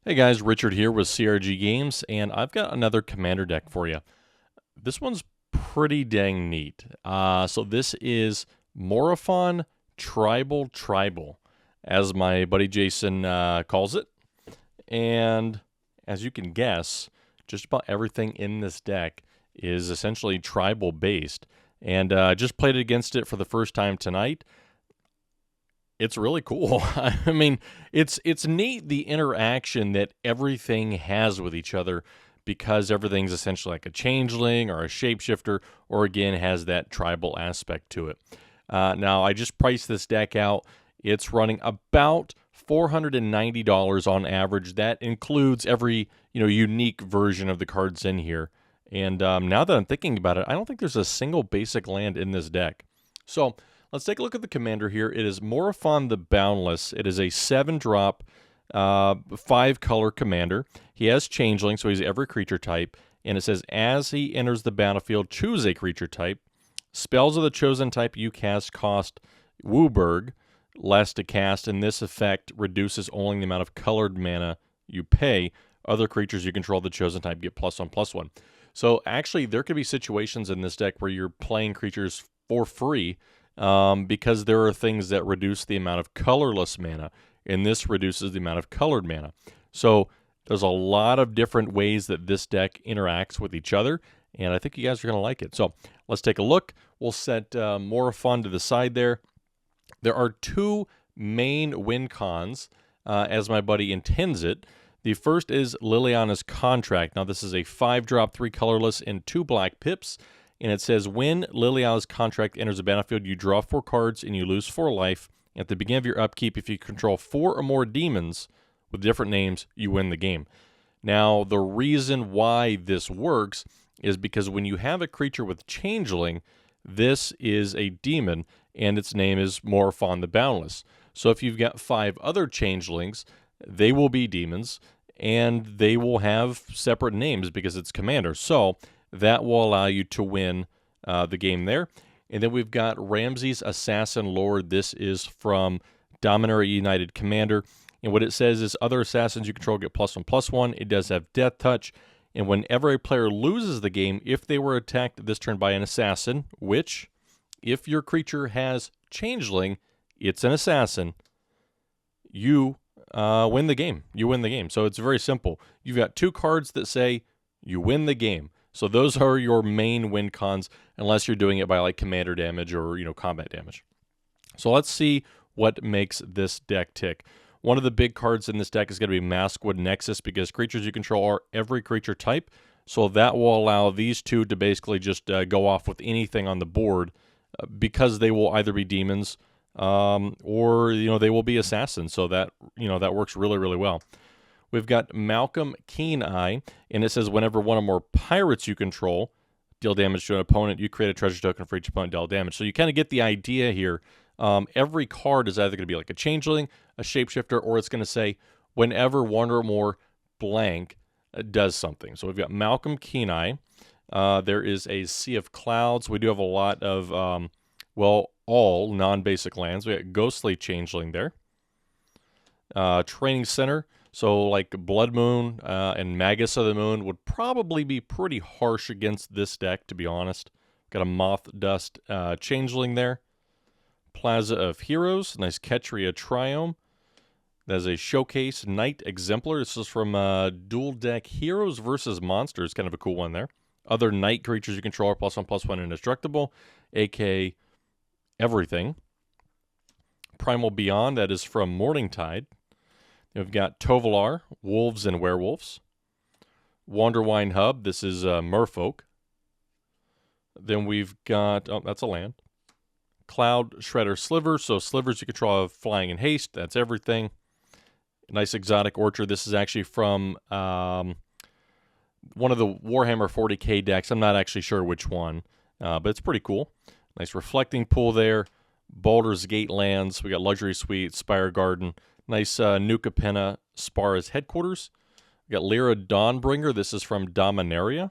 Hey guys, Richard here with CRG Games, and I've got another commander deck for you. This one's pretty dang neat. So this is Morophon Tribal, as my buddy Jason calls it. And as you can guess, just about everything in this deck is essentially tribal based. And I just played against it for the first time tonight. It's really cool. I mean, it's neat the interaction that everything has with each other because everything's essentially like a changeling or a shapeshifter, or again has that tribal aspect to it. Now, I just priced this deck out. It's running about $490 on average. That includes every unique version of the cards in here. And now that I'm thinking about it, I don't think there's a single basic land in this deck. So let's take a look at the commander here. It is Morophon the Boundless. It is a 7-drop, 5-color commander. He has Changeling, so he's every creature type. And it says, as he enters the battlefield, choose a creature type. Spells of the chosen type you cast cost Wooburg, less to cast, and this effect reduces only the amount of colored mana you pay. Other creatures you control the chosen type get +1/+1. So actually, there could be situations in this deck where you're playing creatures for free, because there are things that reduce the amount of colorless mana, and this reduces the amount of colored mana. So there's a lot of different ways that this deck interacts with each other, and I think you guys are going to like it. So let's take a look. We'll set Morophon to the side there. There are 2 main win cons, as my buddy intends it. The first is Liliana's Contract. Now, this is a 5-drop, 3 colorless, and 2 black pips. And it says, when Liliana's Contract enters the battlefield, you draw 4 cards and you lose 4 life. At the beginning of your upkeep, if you control 4 or more demons with different names, you win the game. Now, the reason why this works is because when you have a creature with Changeling, this is a demon, and its name is Morophon the Boundless. So if you've got 5 other Changelings, they will be demons, and they will have separate names because it's commander. So that will allow you to win the game there. And then we've got Ramses Assassin Lord. This is from Dominaria United Commander. And what it says is other assassins you control get +1/+1. It does have Death Touch. And whenever a player loses the game, if they were attacked this turn by an assassin, which, if your creature has Changeling, it's an assassin, you win the game. You win the game. So it's very simple. You've got 2 cards that say you win the game. So those are your main win cons, unless you're doing it by like commander damage or combat damage. So let's see what makes this deck tick. One of the big cards in this deck is going to be Maskwood Nexus, because creatures you control are every creature type. So that will allow these 2 to basically just go off with anything on the board, because they will either be demons or they will be assassins. So that that works really, really well. We've got Malcolm Keen Eye, and it says whenever one or more pirates you control deal damage to an opponent, you create a treasure token for each opponent dealt damage. So you kind of get the idea here. Every card is either going to be like a Changeling, a Shapeshifter, or it's going to say whenever one or more blank does something. So we've got Malcolm Keen Eye. There is a Sea of Clouds. We do have a lot of, all non-basic lands. We got Ghostly Changeling there. Training Center. So like Blood Moon and Magus of the Moon would probably be pretty harsh against this deck, to be honest. Got a Moth Dust Changeling there. Plaza of Heroes, nice Ketria Triome. There's a Showcase Knight Exemplar. This is from Dual Deck Heroes versus Monsters. Kind of a cool one there. Other Knight creatures you control are +1/+1 indestructible, aka everything. Primal Beyond, that is from Morningtide. We've got Tovolar, Wolves and Werewolves. Wanderwine Hub, this is Merfolk. Then we've got, that's a land. Cloud Shredder Sliver, so slivers you control have flying and haste, that's everything. Nice Exotic Orchard, this is actually from one of the Warhammer 40k decks. I'm not actually sure which one, but it's pretty cool. Nice Reflecting Pool there. Baldur's Gate lands, we got Luxury Suite, Spire Garden. Nice Nuka Penna Spara's Headquarters. We got Lyra Dawnbringer. This is from Dominaria.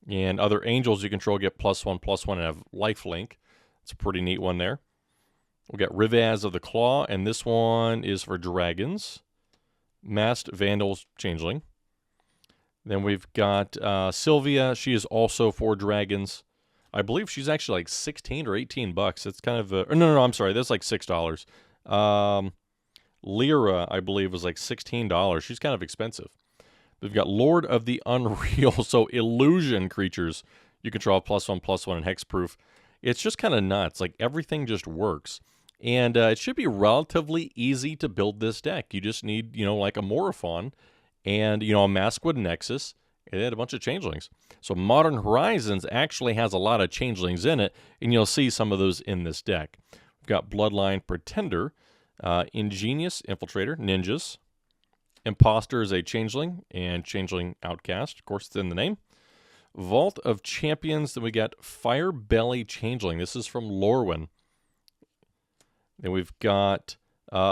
And other angels you control get +1/+1 and have lifelink. It's a pretty neat one there. We got Rivaz of the Claw, and this one is for dragons. Masked Vandals Changeling. Then we've got Sylvia. She is also 4 dragons. I believe she's actually like 16 or 18 bucks. It's kind of no, I'm sorry. That's like $6. Lyra, I believe, was like $16. She's kind of expensive. We've got Lord of the Unreal, so illusion creatures. You control +1/+1 and hexproof. It's just kind of nuts. Like, everything just works. And it should be relatively easy to build this deck. You just need, like a Morophon and, a Maskwood Nexus and then a bunch of Changelings. So Modern Horizons actually has a lot of Changelings in it, and you'll see some of those in this deck. We've got Bloodline Pretender, Ingenious Infiltrator, Ninjas. Imposter is a Changeling, and Changeling Outcast. Of course, it's in the name. Vault of Champions, then we got Firebelly Changeling. This is from Lorwyn. Then we've got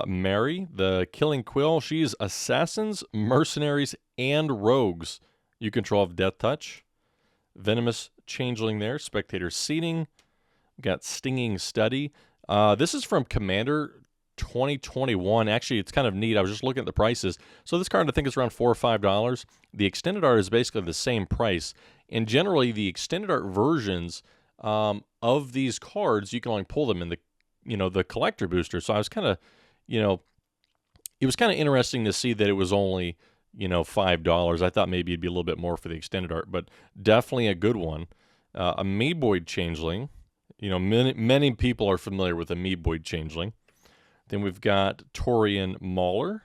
Mary, the Killing Quill. She's Assassins, Mercenaries, and Rogues. You control Death Touch. Venomous Changeling there. Spectator Seating. We've got Stinging Study. This is from Commander 2021. Actually, it's kind of neat. I was just looking at the prices. So this card, I think, is around $4 or $5. The extended art is basically the same price. And generally, the extended art versions of these cards, you can only pull them in the, the collector booster. So I was kind of, it was kind of interesting to see that it was only, $5. I thought maybe it'd be a little bit more for the extended art, but definitely a good one. Amoeboid Changeling. Many people are familiar with Amoeboid Changeling. Then we've got Taurian Mauler.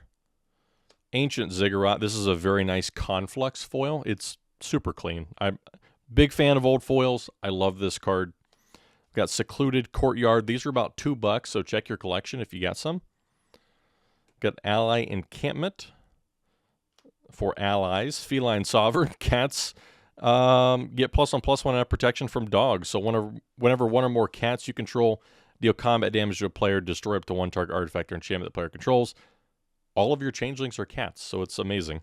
Ancient Ziggurat. This is a very nice Conflux foil. It's super clean. I'm a big fan of old foils. I love this card. We've got Secluded Courtyard. These are about $2, so check your collection if you got some. Got Ally Encampment for allies. Feline Sovereign. Cats get +1/+1 and protection from dogs. So whenever one or more cats you control deal combat damage to a player, destroy up to 1 target artifact or enchantment the player controls. All of your Changelings are cats, so it's amazing.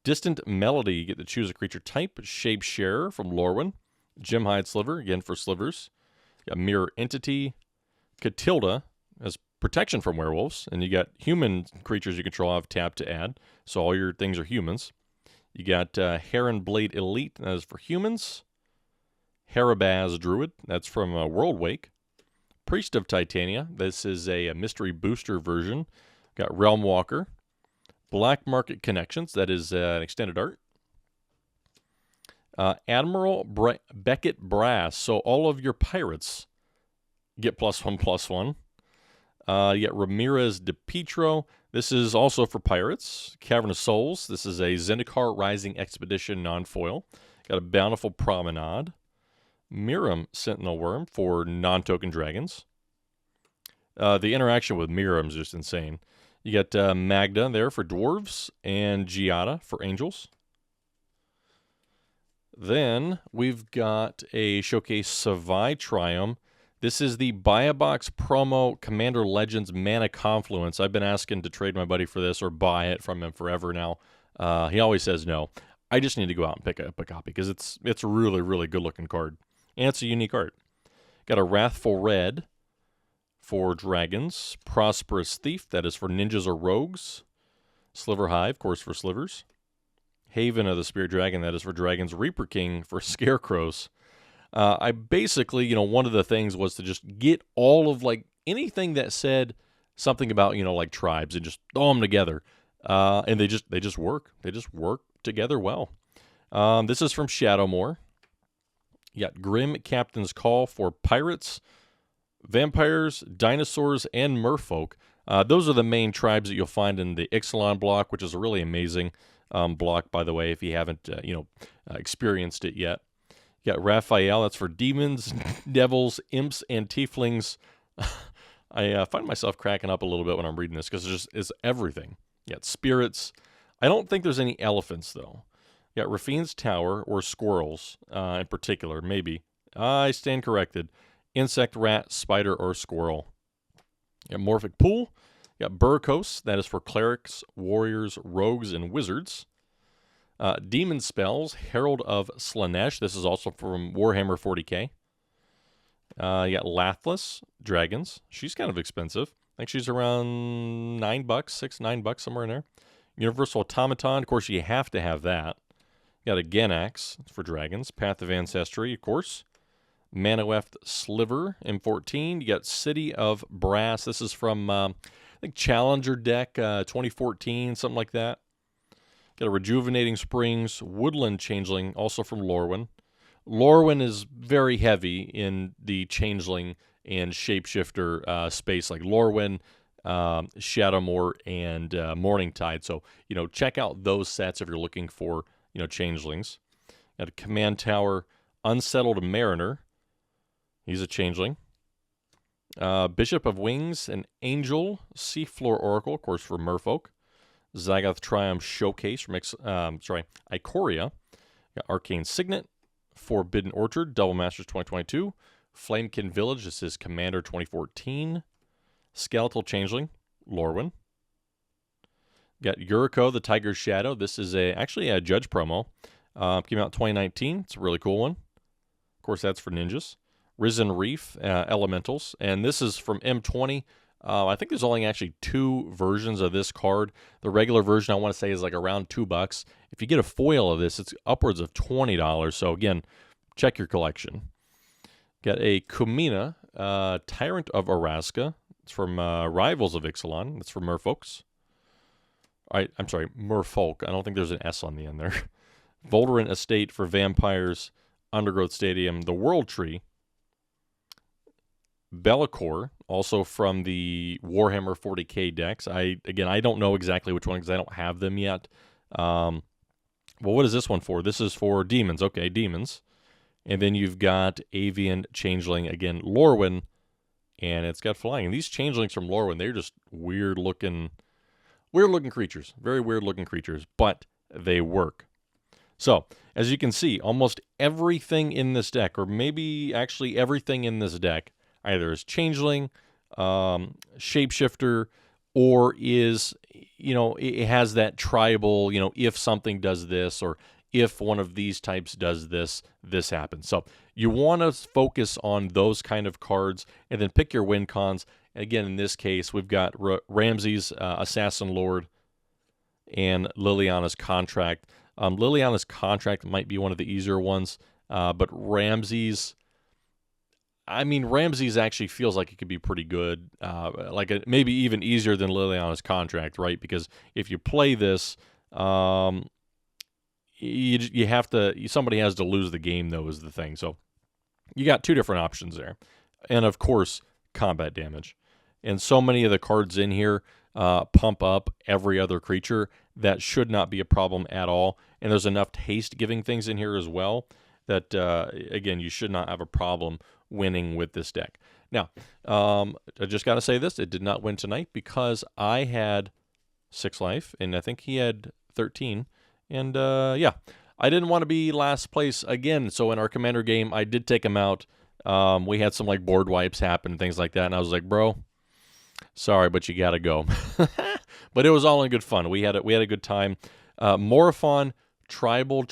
Distant Melody, you get to choose a creature type. Shapesharer from Lorwyn. Gemhide Sliver, again for slivers. You got Mirror Entity. Catilda as protection from werewolves. And you got human creatures you control have tap to add. So all your things are humans. You got Heron Blade Elite, that is for humans. Harabaz Druid, that's from Worldwake. Priest of Titania, this is a mystery booster version. Got Realm Walker. Black Market Connections, that is an extended art. Admiral Beckett Brass, so all of your pirates get +1/+1. You got Ramirez de Petro, this is also for pirates. Cavern of Souls, this is a Zendikar Rising Expedition non-foil. Got a Bountiful Promenade. Miram Sentinel Worm for non-token dragons. The interaction with Miram is just insane. You got Magda there for dwarves and Giada for angels. Then we've got a Showcase Savai Triumph. This is the Buy a Box promo Commander Legends Mana Confluence. I've been asking to trade my buddy for this or buy it from him forever now. He always says no. I just need to go out and pick up a copy because it's a really, really good-looking card. And it's a unique art. Got a Wrathful Red for dragons. Prosperous Thief, that is for ninjas or rogues. Sliver Hive, of course, for slivers. Haven of the Spirit Dragon, that is for dragons. Reaper King for scarecrows. I basically, one of the things was to just get all of, anything that said something about, tribes and just throw them together. And they just work. They just work together well. This is from Shadowmoor. You got Grim Captain's Call for pirates, vampires, dinosaurs, and merfolk. Those are the main tribes that you'll find in the Ixalan block, which is a really amazing block, by the way, if you haven't experienced it yet. You got Raphael, that's for demons, devils, imps, and tieflings. I find myself cracking up a little bit when I'm reading this because it's everything. You got spirits. I don't think there's any elephants, though. You got Rafine's Tower, or squirrels in particular, maybe. I stand corrected. Insect, rat, spider, or squirrel. You got Morphic Pool. You got Burkos, that is for clerics, warriors, rogues, and wizards. Demon Spells, Herald of Slanesh. This is also from Warhammer 40k. You got Lathless, dragons. She's kind of expensive. I think she's around $9, $9, somewhere in there. Universal Automaton, of course, you have to have that. You got a Ganax for dragons. Path of Ancestry, of course. Manaweft Sliver, M14. You got City of Brass. This is from, I think, Challenger deck, 2014, something like that. Got a Rejuvenating Springs, Woodland Changeling, also from Lorwyn. Lorwyn is very heavy in the Changeling and Shapeshifter space, like Lorwyn, Shadowmoor, and Morningtide. So, check out those sets if you're looking for, Changelings. Got a Command Tower, Unsettled Mariner. He's a Changeling. Bishop of Wings, an Angel, Seafloor Oracle, of course, for Merfolk. Zagoth Triumph Showcase from Ikoria. Got Arcane Signet, Forbidden Orchard, Double Masters 2022. Flamekin Village, this is Commander 2014. Skeletal Changeling, Lorwyn. Got Yuriko, the Tiger's Shadow. This is actually a Judge promo. Came out in 2019. It's a really cool one. Of course, that's for ninjas. Risen Reef, Elementals. And this is from M20. I think there's only actually 2 versions of this card. The regular version, I want to say, is like around $2. If you get a foil of this, it's upwards of $20. So, again, check your collection. Got a Kumina, Tyrant of Araska. It's from Rivals of Ixalan. That's for Merfolks. I'm sorry, Merfolk. I don't think there's an S on the end there. Volderant Estate for Vampires. Undergrowth Stadium. The World Tree. Bellicor, also from the Warhammer 40k decks. I don't know exactly which one because I don't have them yet. Well, what is this one for? This is for demons. Okay, demons. And then you've got Avian Changeling, again, Lorwyn, and it's got flying. And these Changelings from Lorwyn, they're just weird-looking creatures. Very weird-looking creatures, but they work. So, as you can see, almost everything in this deck, or maybe actually everything in this deck, either is Changeling, Shapeshifter, or is, it has that tribal, if something does this, or if one of these types does this, this happens. So you want to focus on those kind of cards and then pick your win cons. And again, in this case, we've got Ramses, Assassin Lord, and Liliana's Contract. Liliana's Contract might be one of the easier ones, but Ramses actually feels like it could be pretty good, maybe even easier than Liliana's Contract, right? Because if you play this, you have to. Somebody has to lose the game, though, is the thing. So you got 2 different options there, and of course, combat damage. And so many of the cards in here pump up every other creature. That should not be a problem at all. And there's enough haste giving things in here as well that again, you should not have a problem winning with this deck. Now, I just got to say this: it did not win tonight because I had 6 life, and I think he had 13. And yeah, I didn't want to be last place again. So in our commander game, I did take him out. We had some board wipes happen, things like that, and I was like, bro, sorry, but you gotta go. But it was all in good fun. We had a good time. Morophon, Tribal.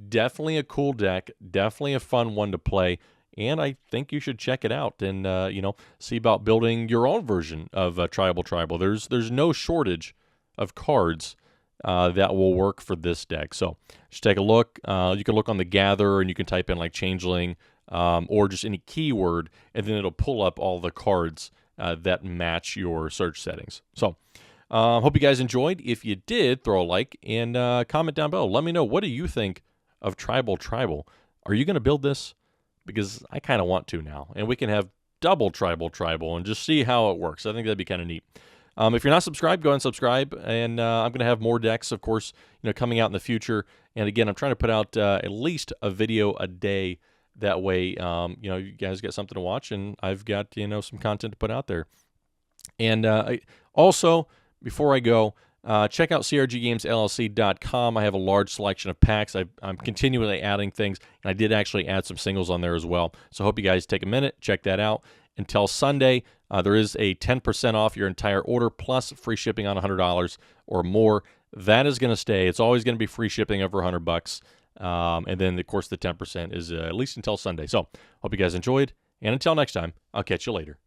Definitely a cool deck. Definitely a fun one to play. And I think you should check it out and see about building your own version of Tribal. There's no shortage of cards that will work for this deck. So just take a look. You can look on the Gather, and you can type in Changeling or just any keyword, and then it'll pull up all the cards that match your search settings. So hope you guys enjoyed. If you did, throw a like and comment down below. Let me know, what do you think of Tribal? Are you going to build this? Because I kind of want to now. And we can have double Tribal and just see how it works. I think that'd be kind of neat. If you're not subscribed, go ahead and subscribe. And I'm going to have more decks, of course, coming out in the future. And again, I'm trying to put out at least a video a day. That way, you guys get something to watch, and I've got, some content to put out there. And also, before I go, check out crggamesllc.com. I have a large selection of packs. I'm continually adding things, and I did actually add some singles on there as well. So I hope you guys take a minute, check that out. Until Sunday, there is a 10% off your entire order, plus free shipping on $100 or more. That is going to stay. It's always going to be free shipping over $100. And then, of course, the 10% is at least until Sunday. So hope you guys enjoyed. And until next time, I'll catch you later.